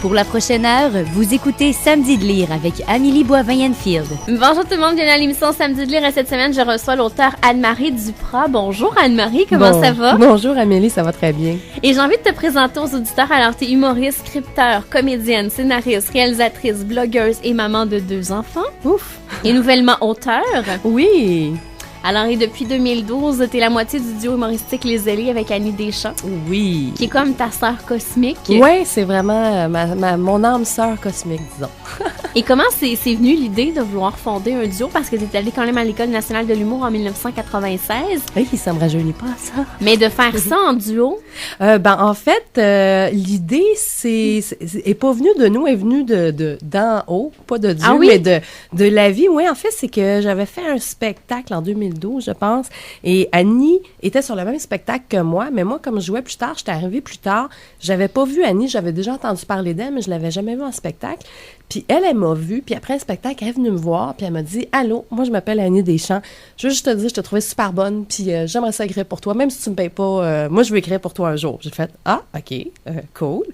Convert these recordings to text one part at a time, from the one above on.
Pour la prochaine heure, vous écoutez Samedi de lire avec Amélie Boivin-Enfield. Bonjour tout le monde, bienvenue à l'émission Samedi de lire et cette semaine, je reçois l'auteure Anne-Marie Duprat. Bonjour Anne-Marie, comment ça va? Bonjour Amélie, ça va très bien. Et j'ai envie de te présenter aux auditeurs. Alors, t'es humoriste, scripteur, comédienne, scénariste, réalisatrice, blogueuse et maman de 2 enfants. Ouf! Et nouvellement auteure. Oui! Alors, et depuis 2012, t'es la moitié du duo humoristique Les Ailés avec Annie Deschamps. Oui! Qui est comme ta sœur cosmique. Oui, c'est vraiment mon âme sœur cosmique, disons. Et comment c'est venu l'idée de vouloir fonder un duo? Parce que t'es allée quand même à l'École nationale de l'humour en 1996. Oui, ça me rajeunit pas, ça. Mais de faire ça en duo? En fait, l'idée, est pas venue de nous, est venue d'en haut, pas de Dieu, mais de la vie. Oui, en fait, c'est que j'avais fait un spectacle en 2012, je pense, et Annie était sur le même spectacle que moi, mais moi, comme je jouais plus tard, j'étais arrivée plus tard, j'avais pas vu Annie, j'avais déjà entendu parler d'elle, mais je l'avais jamais vue en spectacle. Puis elle m'a vue, puis après le spectacle, elle est venue me voir, puis elle m'a dit « Allô, moi je m'appelle Annie Deschamps, je veux juste te dire, je te trouvais super bonne, puis j'aimerais ça écrire pour toi, même si tu me payes pas, moi je veux écrire pour toi un jour. » J'ai fait « Ah, OK, cool. »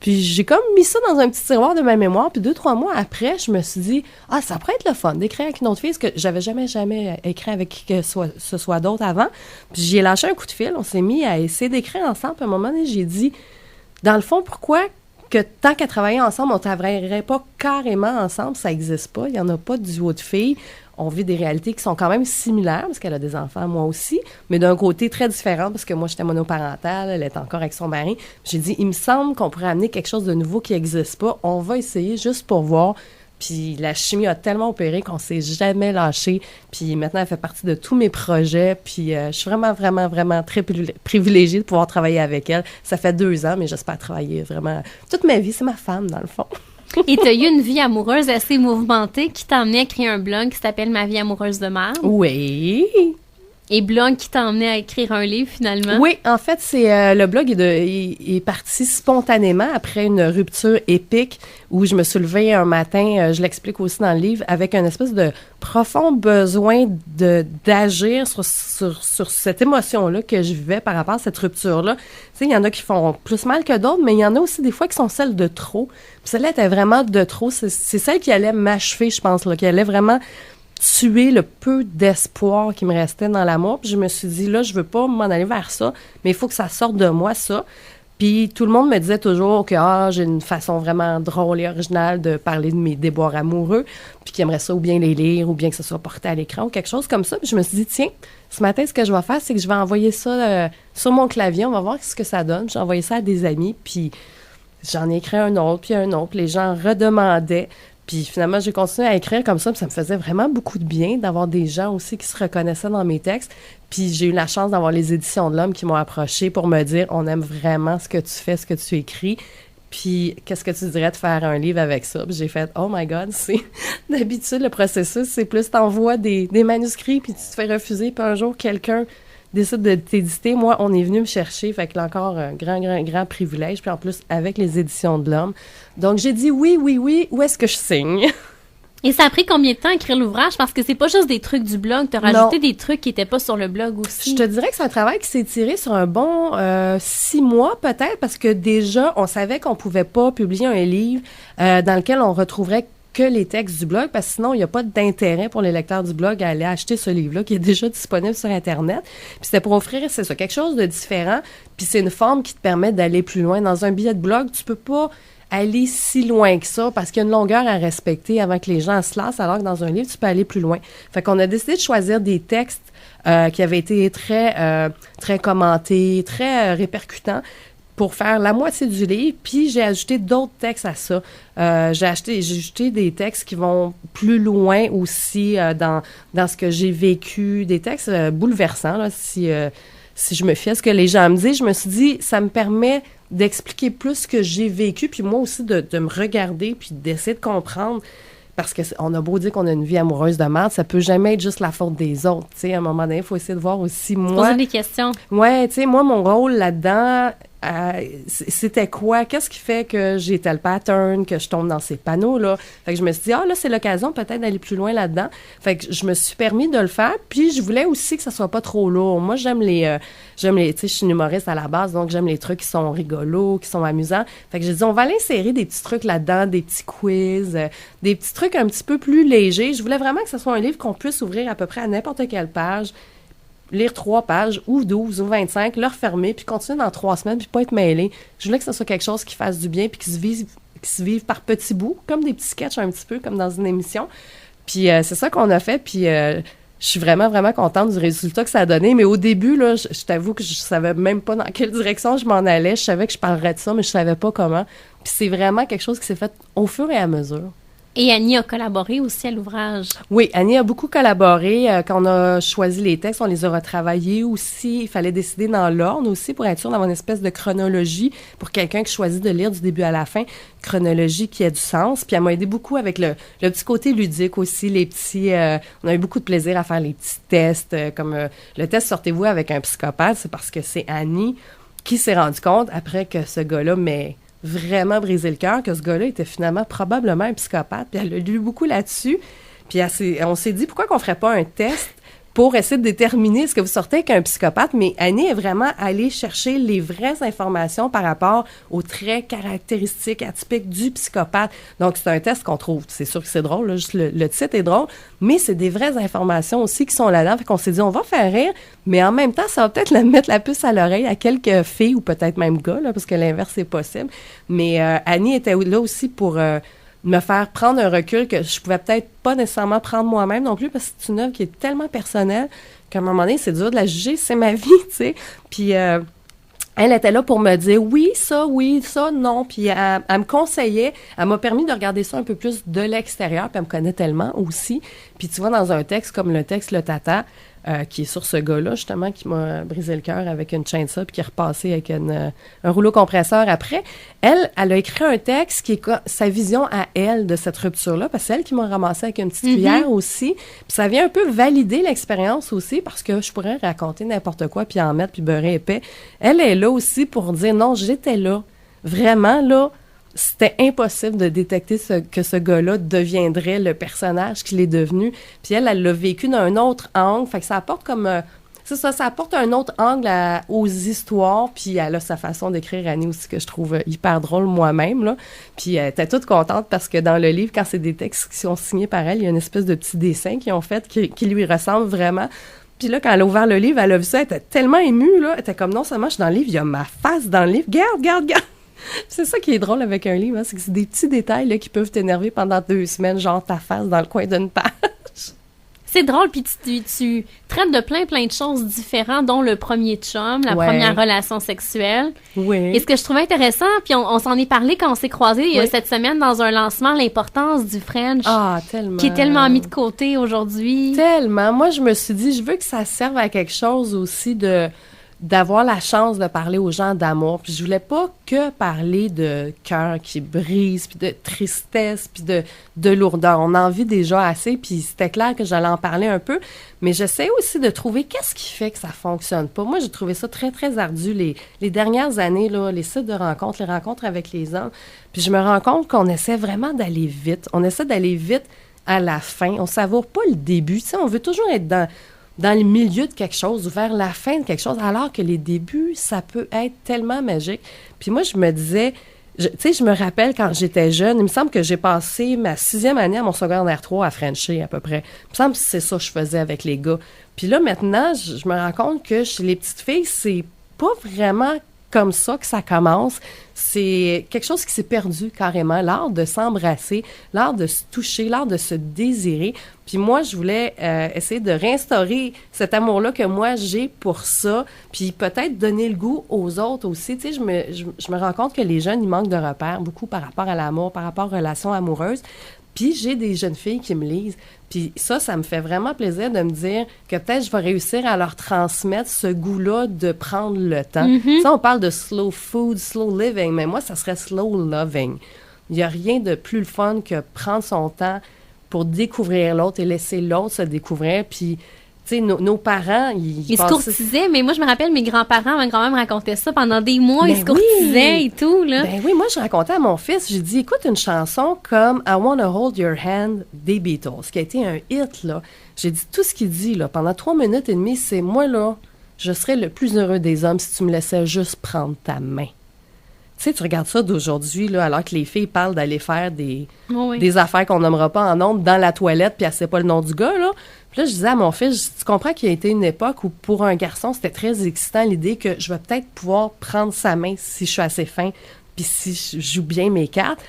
Puis j'ai comme mis ça dans un petit tiroir de ma mémoire, puis 2-3 mois après, je me suis dit « Ah, ça pourrait être le fun d'écrire avec une autre fille, parce que j'avais jamais écrit avec qui que ce soit d'autre avant. » Puis j'y ai lâché un coup de fil, on s'est mis à essayer d'écrire ensemble, puis à un moment donné, j'ai dit « Dans le fond, pourquoi que tant qu'à travailler ensemble, on ne travaillerait pas carrément ensemble, ça n'existe pas, il n'y en a pas de duo de filles. On vit des réalités qui sont quand même similaires, parce qu'elle a des enfants, moi aussi, mais d'un côté très différent, parce que moi, j'étais monoparentale, elle est encore avec son mari. J'ai dit, il me semble qu'on pourrait amener quelque chose de nouveau qui n'existe pas. On va essayer juste pour voir. Puis la chimie a tellement opéré qu'on s'est jamais lâché. Puis maintenant, elle fait partie de tous mes projets. Puis je suis vraiment, vraiment, vraiment très privilégiée de pouvoir travailler avec elle. Ça fait 2 ans, mais j'espère travailler vraiment toute ma vie. C'est ma femme, dans le fond. Et tu as eu une vie amoureuse assez mouvementée qui t'a emmené à créer un blog qui s'appelle Ma vie amoureuse de merde. Oui. Et blog qui t'a emmené à écrire un livre, finalement. Oui, en fait, c'est le blog est parti spontanément après une rupture épique où je me suis levée un matin, je l'explique aussi dans le livre, avec une espèce de profond besoin d'agir sur cette émotion-là que je vivais par rapport à cette rupture-là. Tu sais, il y en a qui font plus mal que d'autres, mais il y en a aussi des fois qui sont celles de trop. Puis celle-là était vraiment de trop. C'est celle qui allait m'achever, je pense, là, qui allait vraiment tuer le peu d'espoir qui me restait dans l'amour. Puis je me suis dit, là, je veux pas m'en aller vers ça, mais il faut que ça sorte de moi, ça. Puis tout le monde me disait toujours que j'ai une façon vraiment drôle et originale de parler de mes déboires amoureux, puis qu'ils aimeraient ça ou bien les lire, ou bien que ce soit porté à l'écran, ou quelque chose comme ça. Puis je me suis dit, tiens, ce matin, ce que je vais faire, c'est que je vais envoyer ça sur mon clavier, on va voir ce que ça donne. J'ai envoyé ça à des amis, puis j'en ai écrit un autre, puis un autre. Les gens redemandaient. Puis finalement, j'ai continué à écrire comme ça, puis ça me faisait vraiment beaucoup de bien d'avoir des gens aussi qui se reconnaissaient dans mes textes. Puis j'ai eu la chance d'avoir les Éditions de l'Homme qui m'ont approché pour me dire « On aime vraiment ce que tu fais, ce que tu écris. Puis qu'est-ce que tu dirais de faire un livre avec ça? » Puis j'ai fait « Oh my God, c'est d'habitude le processus, c'est plus t'envoies des manuscrits, puis tu te fais refuser, puis un jour, quelqu'un décide de t'éditer. Moi, on est venu me chercher, fait que là encore, un grand privilège, puis en plus, avec les Éditions de l'Homme. Donc, j'ai dit oui, où est-ce que je signe? Et ça a pris combien de temps à écrire l'ouvrage? Parce que c'est pas juste des trucs du blog, t'as rajouté des trucs qui étaient pas sur le blog aussi. Je te dirais que c'est un travail qui s'est tiré sur un bon 6 mois peut-être, parce que déjà, on savait qu'on pouvait pas publier un livre dans lequel on retrouverait que les textes du blog, parce que sinon, il n'y a pas d'intérêt pour les lecteurs du blog à aller acheter ce livre-là qui est déjà disponible sur Internet. Puis c'était pour offrir, c'est ça, quelque chose de différent, puis c'est une forme qui te permet d'aller plus loin. Dans un billet de blog, tu peux pas aller si loin que ça, parce qu'il y a une longueur à respecter avant que les gens se lassent, alors que dans un livre, tu peux aller plus loin. Fait qu'on a décidé de choisir des textes qui avaient été très commentés, très répercutants, pour faire la moitié du livre, puis j'ai ajouté d'autres textes à ça. J'ai ajouté des textes qui vont plus loin aussi dans ce que j'ai vécu, des textes bouleversants, là, si je me fie à ce que les gens me disent. Je me suis dit, ça me permet d'expliquer plus ce que j'ai vécu, puis moi aussi de me regarder, puis d'essayer de comprendre. Parce qu'on a beau dire qu'on a une vie amoureuse de merde, ça peut jamais être juste la faute des autres. Tu sais, à un moment donné, il faut essayer de voir aussi moi. Poser des questions. Ouais, tu sais, moi, mon rôle là-dedans, c'était quoi? Qu'est-ce qui fait que j'ai tel pattern, que je tombe dans ces panneaux-là? Fait que je me suis dit, là, c'est l'occasion peut-être d'aller plus loin là-dedans. Fait que je me suis permis de le faire, puis je voulais aussi que ça soit pas trop lourd. Moi, j'aime les tu sais, je suis une humoriste à la base, donc j'aime les trucs qui sont rigolos, qui sont amusants. Fait que j'ai dit, on va aller insérer des petits trucs là-dedans, des petits quiz, des petits trucs un petit peu plus légers. Je voulais vraiment que ce soit un livre qu'on puisse ouvrir à peu près à n'importe quelle page, lire 3 pages, ou 12, ou 25, le refermer, puis continuer dans 3 semaines, puis pas être mêlé. Je voulais que ce soit quelque chose qui fasse du bien, puis qui se vive par petits bouts, comme des petits sketchs un petit peu, comme dans une émission. Puis c'est ça qu'on a fait, puis je suis vraiment, vraiment contente du résultat que ça a donné. Mais au début, là, je t'avoue que je savais même pas dans quelle direction je m'en allais. Je savais que je parlerais de ça, mais je savais pas comment. Puis c'est vraiment quelque chose qui s'est fait au fur et à mesure. Et Annie a collaboré aussi à l'ouvrage. Oui, Annie a beaucoup collaboré. Quand on a choisi les textes, on les a retravaillés aussi. Il fallait décider dans l'ordre aussi pour être sûr d'avoir une espèce de chronologie pour quelqu'un qui choisit de lire du début à la fin. Chronologie qui a du sens. Puis elle m'a aidé beaucoup avec le petit côté ludique aussi, les petits... on a eu beaucoup de plaisir à faire les petits tests, comme le test « Sortez-vous avec un psychopathe », c'est parce que c'est Annie qui s'est rendu compte, après que ce gars-là vraiment brisé le cœur, que ce gars-là était finalement probablement un psychopathe. Puis elle a lu beaucoup là-dessus. Puis on s'est dit, pourquoi qu'on ferait pas un test pour essayer de déterminer ce que vous sortez avec un psychopathe? Mais Annie est vraiment allée chercher les vraies informations par rapport aux traits caractéristiques, atypiques du psychopathe. Donc, c'est un test qu'on trouve. C'est sûr que c'est drôle, là, juste le titre est drôle, mais c'est des vraies informations aussi qui sont là-dedans. Fait qu'on s'est dit, on va faire rire, mais en même temps, ça va peut-être mettre la puce à l'oreille à quelques filles ou peut-être même gars, là, parce que l'inverse est possible. Mais Annie était là aussi pour... me faire prendre un recul que je pouvais peut-être pas nécessairement prendre moi-même non plus, parce que c'est une œuvre qui est tellement personnelle qu'à un moment donné, c'est dur de la juger, c'est ma vie, tu sais. Puis elle était là pour me dire oui, ça, non. Puis elle me conseillait, elle m'a permis de regarder ça un peu plus de l'extérieur, puis elle me connaît tellement aussi. Puis tu vois, dans un texte comme le texte Le Tata, qui est sur ce gars-là, justement, qui m'a brisé le cœur avec une chaîne ça, puis qui est repassé avec un rouleau compresseur après. Elle a écrit un texte qui est sa vision à elle de cette rupture-là, parce que c'est elle qui m'a ramassé avec une petite cuillère aussi. Puis ça vient un peu valider l'expérience aussi, parce que je pourrais raconter n'importe quoi, puis en mettre, puis beurrer épais. Elle est là aussi pour dire, non, j'étais là. Vraiment, là, c'était impossible de détecter que ce gars-là deviendrait le personnage qu'il est devenu. Puis elle l'a vécu d'un autre angle. Fait que ça apporte comme... c'est ça apporte un autre angle aux histoires. Puis elle a sa façon d'écrire, Annie, aussi, que je trouve hyper drôle moi-même, là. Puis elle était toute contente parce que dans le livre, quand c'est des textes qui sont signés par elle, il y a une espèce de petit dessin qu'ils ont fait qui lui ressemble vraiment. Puis là, quand elle a ouvert le livre, elle a vu ça, elle était tellement émue, là. Elle était comme, non seulement je suis dans le livre, il y a ma face dans le livre. Regarde. C'est ça qui est drôle avec un livre, hein, c'est que c'est des petits détails là, qui peuvent t'énerver pendant 2 semaines, genre ta face dans le coin d'une page. C'est drôle, puis tu traites de plein de choses différentes, dont le premier chum, la première relation sexuelle. Oui. Et ce que je trouvais intéressant, puis on s'en est parlé quand on s'est croisés cette semaine dans un lancement, l'importance du French. Ah, tellement. Qui est tellement mis de côté aujourd'hui. Tellement. Moi, je me suis dit, je veux que ça serve à quelque chose aussi d'avoir la chance de parler aux gens d'amour. Puis je voulais pas que parler de cœur qui brise, puis de tristesse, puis de lourdeur. On en vit déjà assez, puis c'était clair que j'allais en parler un peu. Mais j'essaie aussi de trouver qu'est-ce qui fait que ça fonctionne pas. Moi, j'ai trouvé ça très, très ardu les dernières années, là, les sites de rencontres, les rencontres avec les hommes. Puis je me rends compte qu'on essaie vraiment d'aller vite. On essaie d'aller vite à la fin. On savoure pas le début. Tu sais, on veut toujours être dans le milieu de quelque chose ou vers la fin de quelque chose, alors que les débuts, ça peut être tellement magique. Puis moi, je me disais, tu sais, je me rappelle quand j'étais jeune, il me semble que j'ai passé ma 6e année à mon secondaire 3 à Frencher à peu près. Il me semble que c'est ça que je faisais avec les gars. Puis là, maintenant, je me rends compte que chez les petites filles, c'est pas vraiment comme ça que ça commence. C'est quelque chose qui s'est perdu carrément, l'art de s'embrasser, l'art de se toucher, l'art de se désirer. Puis moi, je voulais essayer de réinstaurer cet amour-là que moi, j'ai pour ça, puis peut-être donner le goût aux autres aussi. Tu sais, je me rends compte que les jeunes, ils manquent de repères, beaucoup par rapport à l'amour, par rapport aux relations amoureuses. Puis j'ai des jeunes filles qui me lisent. Puis ça me fait vraiment plaisir de me dire que peut-être je vais réussir à leur transmettre ce goût-là de prendre le temps. Mm-hmm. Ça, on parle de slow food, slow living, mais moi, ça serait slow loving. Il n'y a rien de plus le fun que prendre son temps pour découvrir l'autre et laisser l'autre se découvrir. Puis Tu sais, nos parents, Ils se passaient- courtisaient, mais moi, je me rappelle, mes grands-parents, ma grand-mère me racontait ça pendant des mois. Ben Ils se courtisaient oui. et tout, là. Ben oui, moi, je racontais à mon fils, j'ai dit, écoute une chanson comme I Wanna Hold Your Hand des Beatles, qui a été un hit, là. J'ai dit, tout ce qu'il dit, là, pendant 3 minutes et demie, c'est moi, là, je serais le plus heureux des hommes si tu me laissais juste prendre ta main. Tu sais, tu regardes ça d'aujourd'hui, là, alors que les filles parlent d'aller faire des affaires qu'on nommera pas en ondes dans la toilette, puis elle sait pas le nom du gars, là. Puis là, je disais à mon fils, tu comprends qu'il y a été une époque où, pour un garçon, c'était très excitant l'idée que je vais peut-être pouvoir prendre sa main si je suis assez fin, puis si je joue bien mes cartes.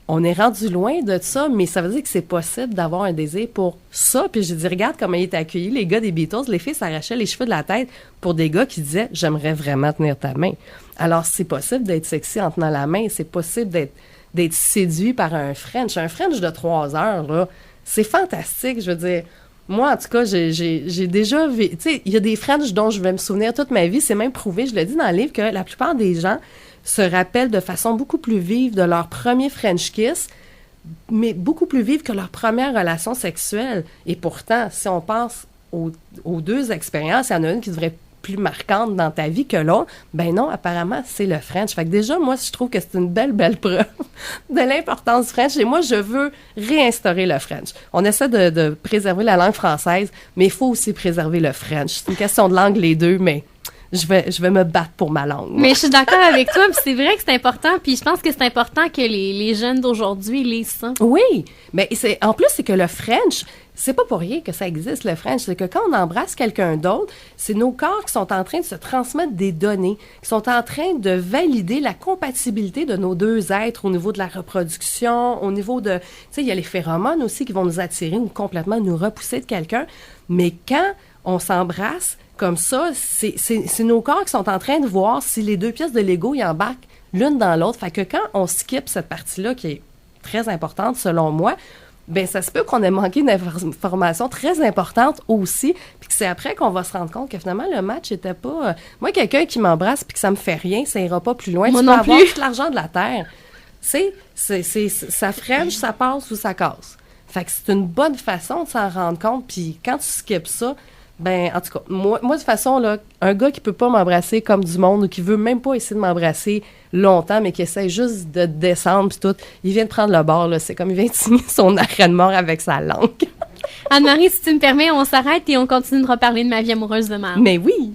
On est rendu loin de ça, mais ça veut dire que c'est possible d'avoir un désir pour ça. Puis j'ai dit, regarde comment il était accueilli, les gars des Beatles, les filles s'arrachaient les cheveux de la tête pour des gars qui disaient, j'aimerais vraiment tenir ta main. Alors, c'est possible d'être sexy en tenant la main, c'est possible d'être séduit par un French. Un French de 3 heures, là, c'est fantastique, je veux dire. Moi, en tout cas, j'ai déjà vu... Tu sais, il y a des French dont je vais me souvenir toute ma vie. C'est même prouvé, je le dis dans le livre, que la plupart des gens se rappellent de façon beaucoup plus vive de leur premier French kiss, mais beaucoup plus vive que leur première relation sexuelle. Et pourtant, si on pense aux deux expériences, il y en a une qui devrait être plus marquante dans ta vie que l'autre, ben non, apparemment, c'est le French. Fait que déjà, moi, je trouve que c'est une belle preuve de l'importance du French. Et moi, je veux réinstaurer le French. On essaie de préserver la langue française, mais il faut aussi préserver le French. C'est une question de langue, les deux, mais je vais me battre pour ma langue. Mais je suis d'accord avec toi, puis c'est vrai que c'est important, puis je pense que c'est important que les jeunes d'aujourd'hui lisent ça. Oui, mais en plus, c'est que le French, c'est pas pour rien que ça existe, le French. C'est que quand on embrasse quelqu'un d'autre, c'est nos corps qui sont en train de se transmettre des données, qui sont en train de valider la compatibilité de nos deux êtres au niveau de la reproduction, au niveau de... Tu sais, il y a les phéromones aussi qui vont nous attirer ou complètement nous repousser de quelqu'un. Mais quand on s'embrasse comme ça, c'est nos corps qui sont en train de voir si les deux pièces de Lego y embarquent l'une dans l'autre. Fait que quand on skip cette partie-là, qui est très importante selon moi, ben ça se peut qu'on ait manqué une information très importante aussi, puis que c'est après qu'on va se rendre compte que finalement le match était pas... Moi, quelqu'un qui m'embrasse puis que ça me fait rien, ça ira pas plus loin. Moi tu non peux avoir plus. tout l'argent de la terre. Ça French, ça passe ou ça casse. Fait que c'est une bonne façon de s'en rendre compte, puis quand tu skips ça, ben, en tout cas, moi, de toute façon, là, un gars qui peut pas m'embrasser comme du monde ou qui veut même pas essayer de m'embrasser longtemps, mais qui essaie juste de descendre pis tout, il vient de prendre le bord, là. C'est comme il vient de signer son arrêt de mort avec sa langue. Anne-Marie, si tu me permets, on s'arrête et on continue de reparler de ma vie amoureuse demain. Mais oui!